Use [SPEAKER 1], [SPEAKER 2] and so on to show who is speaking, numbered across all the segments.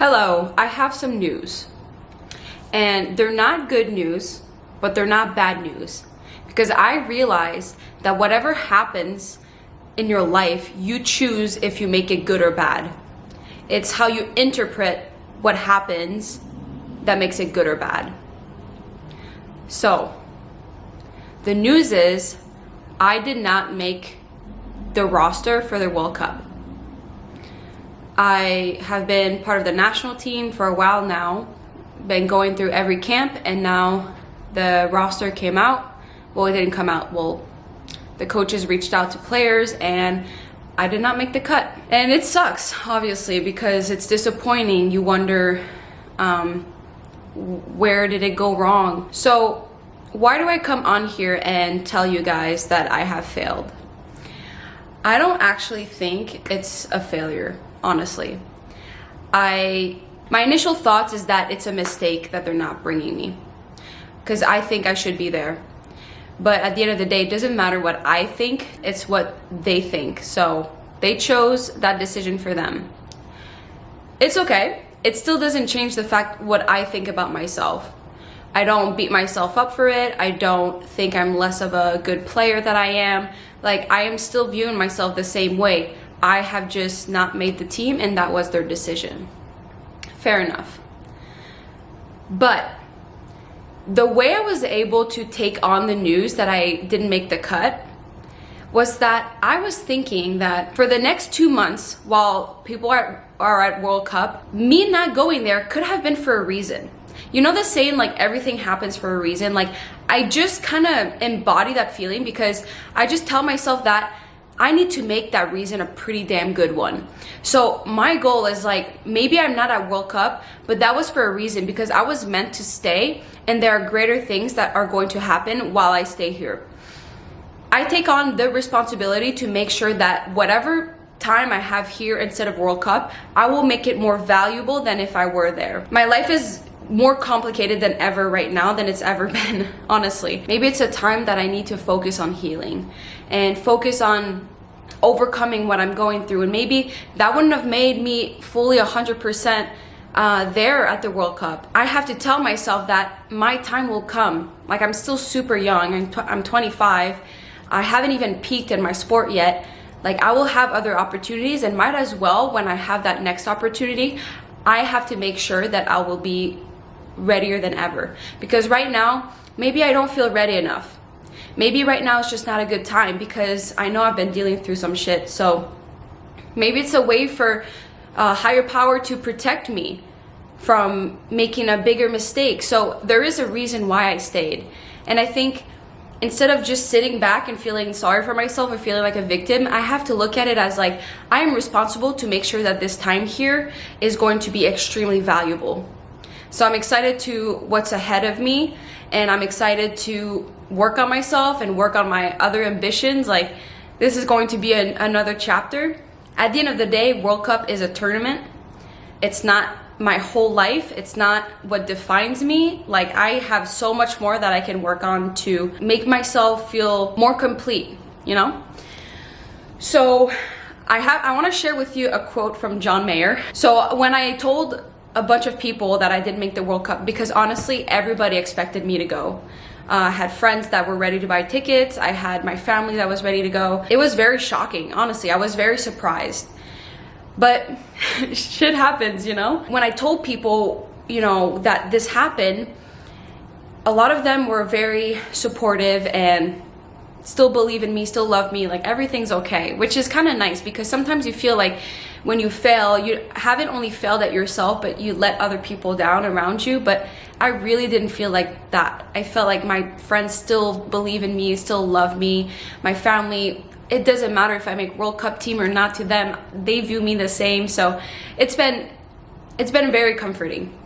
[SPEAKER 1] Hello, I have some news. And they're not good news, but they're not bad news. Because I realized that whatever happens in your life, you choose if you make it good or bad. It's how you interpret what happens that makes it good or bad. So, the news is I did not make the roster for the World Cup. I have been part of the national team for a while now, been going through every camp, and now the roster came out. Well, it didn't come out. Well, the coaches reached out to players and I did not make the cut. And it sucks, obviously, because it's disappointing. You wonder, where did it go wrong? So why do I come on here and tell you guys that I have failed? I don't actually think it's a failure. Honestly, my initial thoughts is that it's a mistake that they're not bringing me, because I think I should be there. But at the end of the day, it doesn't matter what I think, it's what they think. So they chose that decision for them. It's okay. It still doesn't change the fact what I think about myself. I don't beat myself up for it. I don't think I'm less of a good player than I am. Like, I am still viewing myself the same way. I have just not made the team, and that was their decision. Fair enough. But the way I was able to take on the news that I didn't make the cut was that I was thinking that for the next 2 months, while people are at World Cup, me not going there could have been for a reason. You know the saying, like, everything happens for a reason? Like, I just kind of embody that feeling, because I just tell myself that I need to make that reason a pretty damn good one. So my goal is, like, maybe I'm not at World Cup, but that was for a reason, because I was meant to stay, and there are greater things that are going to happen while I stay here. I take on the responsibility to make sure that whatever time I have here instead of World Cup, I will make it more valuable than if I were there. My life is more complicated than ever right now than it's ever been, honestly. Maybe it's a time that I need to focus on healing and focus on overcoming what I'm going through, and maybe that wouldn't have made me fully 100% there at the World Cup. I have to tell myself that my time will come. Like, I'm still super young. I'm 25. I haven't even peaked in my sport yet. Like, I will have other opportunities, and might as well, when I have that next opportunity, I have to make sure that I will be readier than ever. Because right now, maybe I don't feel ready enough. Maybe right now it's just not a good time, because I know I've been dealing through some shit. So maybe it's a way for higher power to protect me from making a bigger mistake. So there is a reason why I stayed. And I think instead of just sitting back and feeling sorry for myself or feeling like a victim, I have to look at it as, like, I am responsible to make sure that this time here is going to be extremely valuable. So I'm excited to what's ahead of me, and I'm excited to work on myself and work on my other ambitions. Like, this is going to be another chapter. At the end of the day, World Cup is a tournament. It's not my whole life. It's not what defines me. Like, I have so much more that I can work on to make myself feel more complete, you know? So I want to share with you a quote from John Mayer. So when I told a bunch of people that I didn't make the World Cup, because honestly, everybody expected me to go. I had friends that were ready to buy tickets. I had my family that was ready to go. It was very shocking, honestly. I was very surprised. But shit happens, you know? When I told people, you know, that this happened, a lot of them were very supportive and still believe in me, still love me, like, everything's okay, which is kind of nice, because sometimes you feel like when you fail, you haven't only failed at yourself, but you let other people down around you. But I really didn't feel like that. I felt like my friends still believe in me, still love me. My family, it doesn't matter if I make World Cup team or not, to them, they view me the same. So it's been very comforting.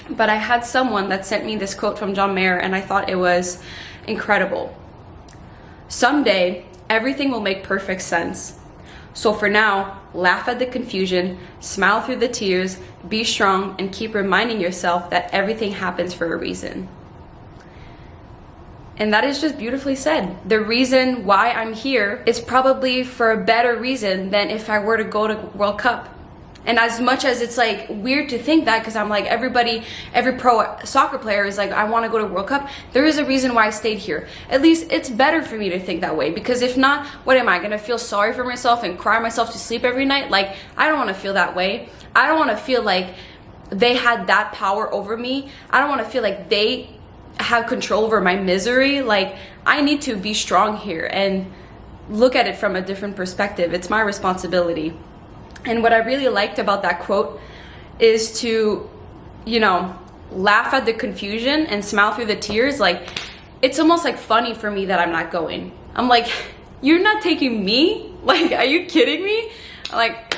[SPEAKER 1] But I had someone that sent me this quote from John Mayer, and I thought it was incredible. Someday, everything will make perfect sense. So for now, laugh at the confusion, smile through the tears, be strong, and keep reminding yourself that everything happens for a reason. And that is just beautifully said. The reason why I'm here is probably for a better reason than if I were to go to World Cup. And as much as it's like weird to think that, because I'm like, every pro soccer player is like, I want to go to World Cup, there is a reason why I stayed here. At least it's better for me to think that way, because if not, what am I gonna feel sorry for myself and cry myself to sleep every night? Like, I don't want to feel that way. I don't want to feel like they had that power over me. I don't want to feel like they have control over my misery. Like, I need to be strong here and look at it from a different perspective. It's my responsibility. And what I really liked about that quote is to, you know, laugh at the confusion and smile through the tears. Like, it's almost like funny for me that I'm not going. I'm like, you're not taking me? Like, are you kidding me? Like,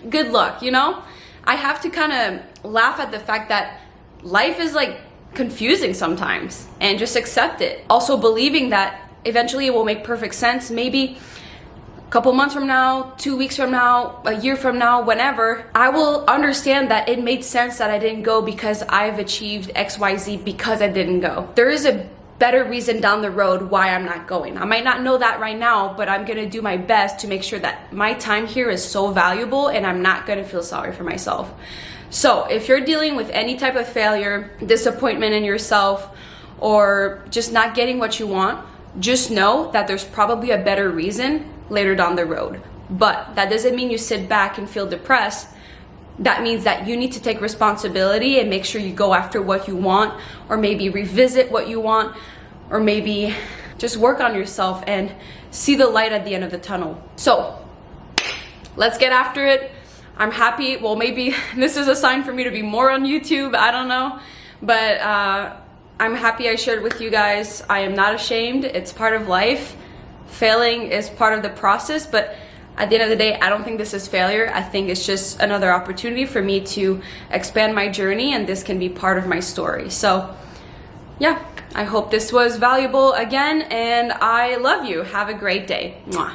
[SPEAKER 1] good luck, you know? I have to kind of laugh at the fact that life is like confusing sometimes and just accept it. Also believing that eventually it will make perfect sense. Maybe couple months from now, 2 weeks from now, a year from now, whenever, I will understand that it made sense that I didn't go because I've achieved XYZ because I didn't go. There is a better reason down the road why I'm not going. I might not know that right now, but I'm gonna do my best to make sure that my time here is so valuable and I'm not gonna feel sorry for myself. So if you're dealing with any type of failure, disappointment in yourself, or just not getting what you want, just know that there's probably a better reason later down the road. But that doesn't mean you sit back and feel depressed. That means that you need to take responsibility and make sure you go after what you want, or maybe revisit what you want, or maybe just work on yourself and see the light at the end of the tunnel. So let's get after it. I'm happy. Well, maybe this is a sign for me to be more on YouTube. I don't know. But I'm happy I shared with you guys. I am not ashamed. It's part of life. Failing is part of the process, but at the end of the day, I don't think this is failure. I think it's just another opportunity for me to expand my journey, and this can be part of my story. So yeah, I hope this was valuable again, and I love you. Have a great day. Mwah.